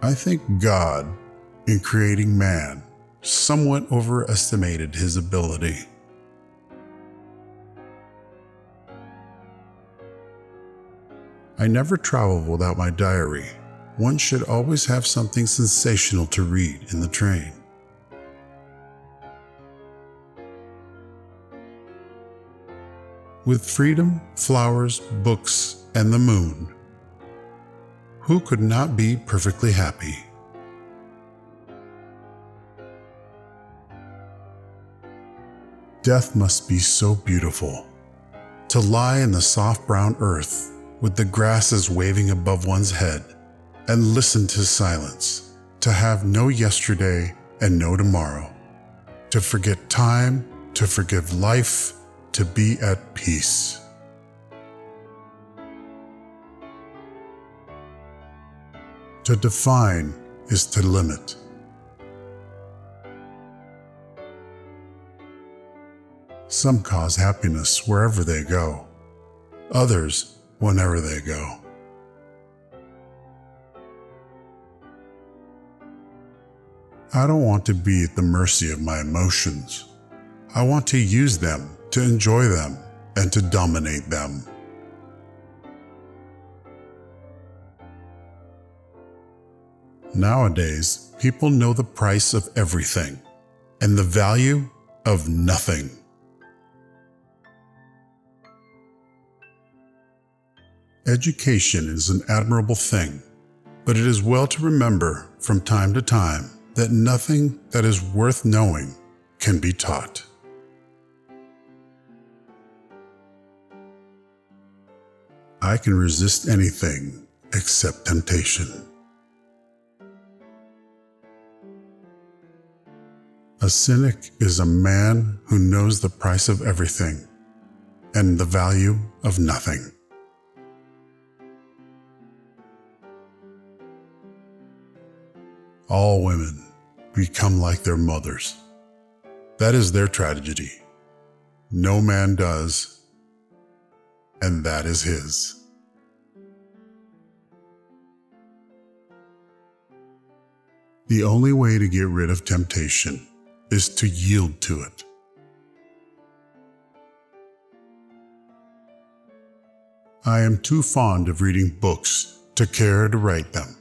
I think God, in creating man, somewhat overestimated his ability. I never travel without my diary. One should always have something sensational to read in the train. With freedom, flowers, books, and the moon, who could not be perfectly happy? Death must be so beautiful. To lie in the soft brown earth with the grasses waving above one's head and listen to silence, to have no yesterday and no tomorrow, to forget time, to forgive life, to be at peace. To define is to limit. Some cause happiness wherever they go, others whenever they go. I don't want to be at the mercy of my emotions. I want to use them, to enjoy them, and to dominate them. Nowadays, people know the price of everything and the value of nothing. Education is an admirable thing, but it is well to remember from time to time that nothing that is worth knowing can be taught. I can resist anything except temptation. A cynic is a man who knows the price of everything and the value of nothing. All women become like their mothers. That is their tragedy. No man does, and that is his. The only way to get rid of temptation is to yield to it. I am too fond of reading books to care to write them.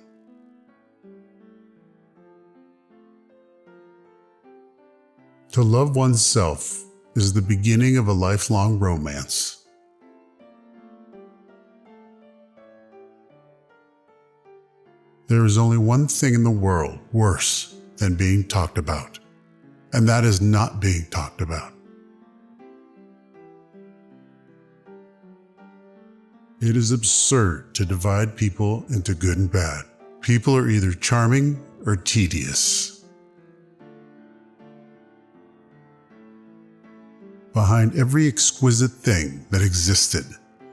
To love oneself is the beginning of a lifelong romance. There is only one thing in the world worse than being talked about, and that is not being talked about. It is absurd to divide people into good and bad. People are either charming or tedious. Behind every exquisite thing that existed,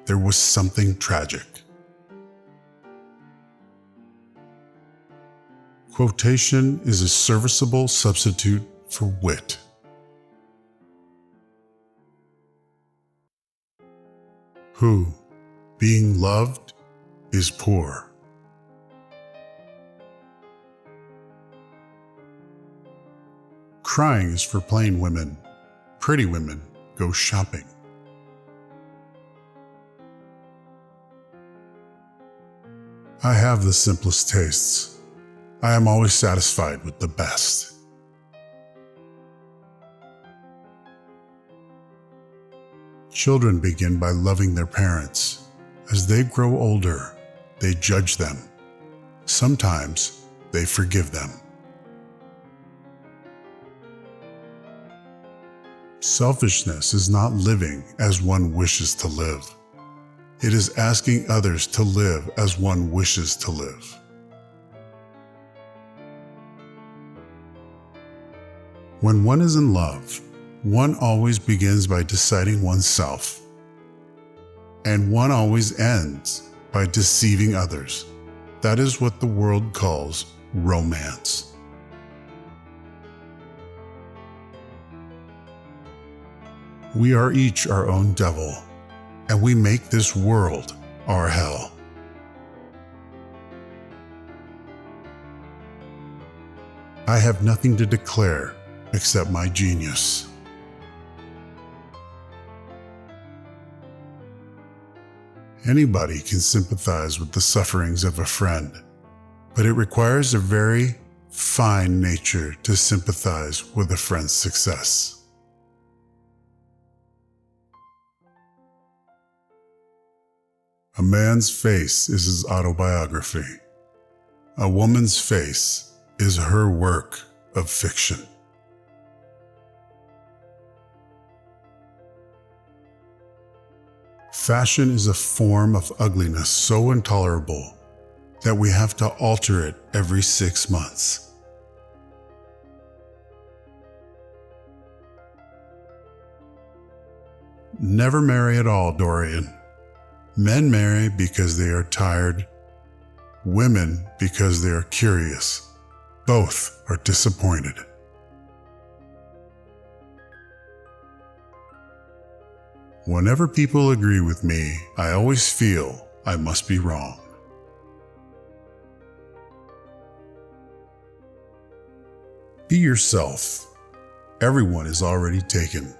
there was something tragic. Quotation is a serviceable substitute for wit. Who, being loved, is poor. Crying is for plain women. Pretty women go shopping. I have the simplest tastes. I am always satisfied with the best. Children begin by loving their parents. As they grow older, they judge them. Sometimes they forgive them. Selfishness is not living as one wishes to live. It is asking others to live as one wishes to live. When one is in love, one always begins by deciding oneself, and one always ends by deceiving others. That is what the world calls romance. We are each our own devil, and we make this world our hell. I have nothing to declare except my genius. Anybody can sympathize with the sufferings of a friend, but it requires a very fine nature to sympathize with a friend's success. A man's face is his autobiography. A woman's face is her work of fiction. Fashion is a form of ugliness so intolerable that we have to alter it every 6 months. Never marry at all, Dorian. Men marry because they are tired, women because they are curious. Both are disappointed. Whenever people agree with me, I always feel I must be wrong. Be yourself. Everyone is already taken.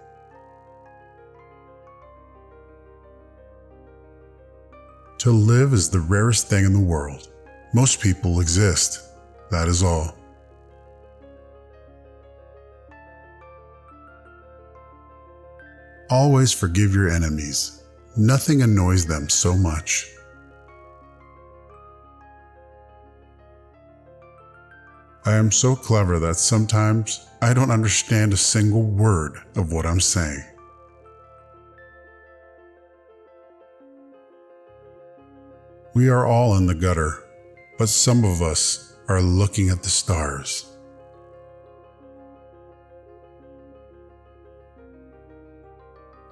To live is the rarest thing in the world. Most people exist. That is all. Always forgive your enemies. Nothing annoys them so much. I am so clever that sometimes I don't understand a single word of what I'm saying. We are all in the gutter, but some of us are looking at the stars.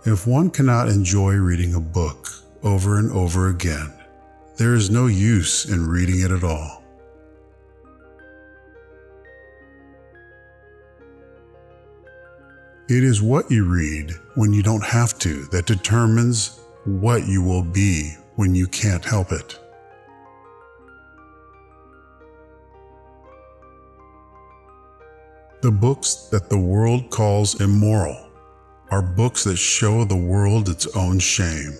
If one cannot enjoy reading a book over and over again, there is no use in reading it at all. It is what you read when you don't have to that determines what you will be when you can't help it. The books that the world calls immoral are books that show the world its own shame.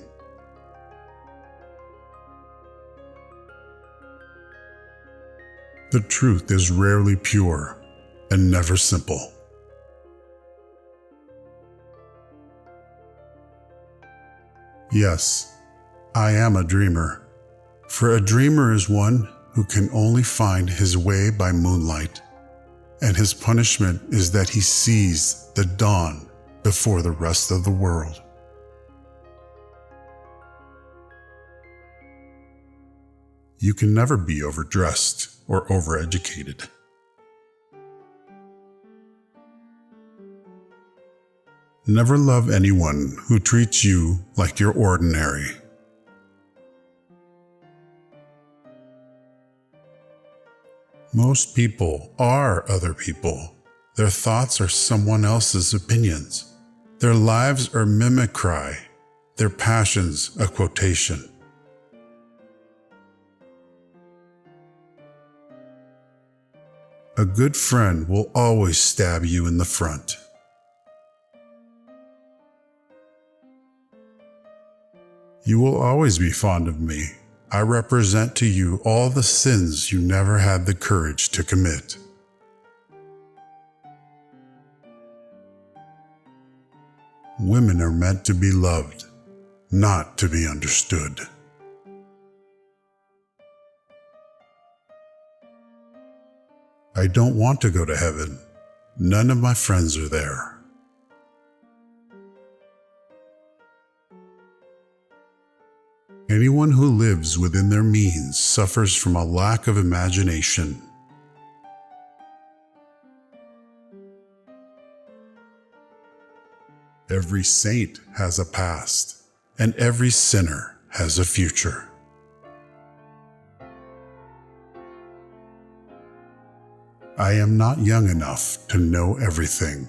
The truth is rarely pure and never simple. Yes, I am a dreamer, for a dreamer is one who can only find his way by moonlight, and his punishment is that he sees the dawn before the rest of the world. You can never be overdressed or overeducated. Never love anyone who treats you like you're ordinary. Most people are other people. Their thoughts are someone else's opinions. Their lives are mimicry, their passions a quotation. A good friend will always stab you in the front. You will always be fond of me. I represent to you all the sins you never had the courage to commit. Women are meant to be loved, not to be understood. I don't want to go to heaven. None of my friends are there. Anyone who lives within their means suffers from a lack of imagination. Every saint has a past, and every sinner has a future. I am not young enough to know everything.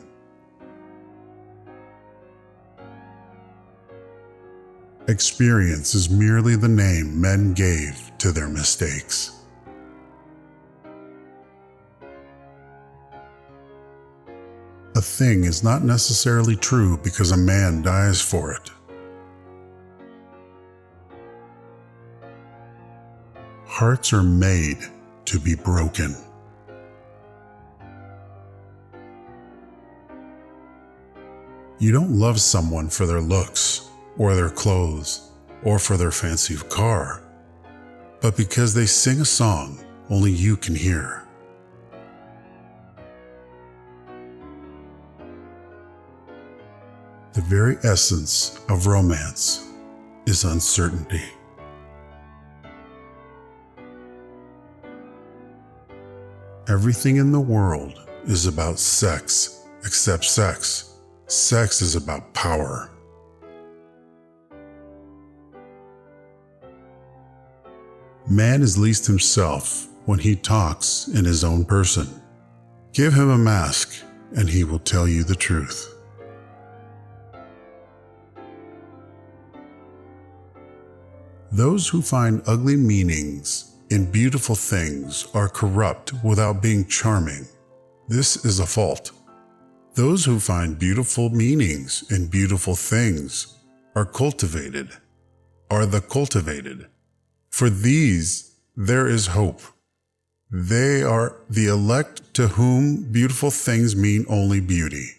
Experience is merely the name men gave to their mistakes. A thing is not necessarily true because a man dies for it. Hearts are made to be broken. You don't love someone for their looks, or their clothes, or for their fancy car, but because they sing a song only you can hear. The very essence of romance is uncertainty. Everything in the world is about sex except sex. Sex is about power. Man is least himself when he talks in his own person. Give him a mask and he will tell you the truth. Those who find ugly meanings in beautiful things are corrupt without being charming. This is a fault. Those who find beautiful meanings in beautiful things are the cultivated. For these there is hope. They are the elect to whom beautiful things mean only beauty.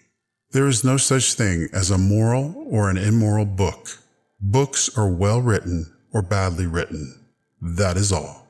There is no such thing as a moral or an immoral book. Books are well written or badly written. That is all.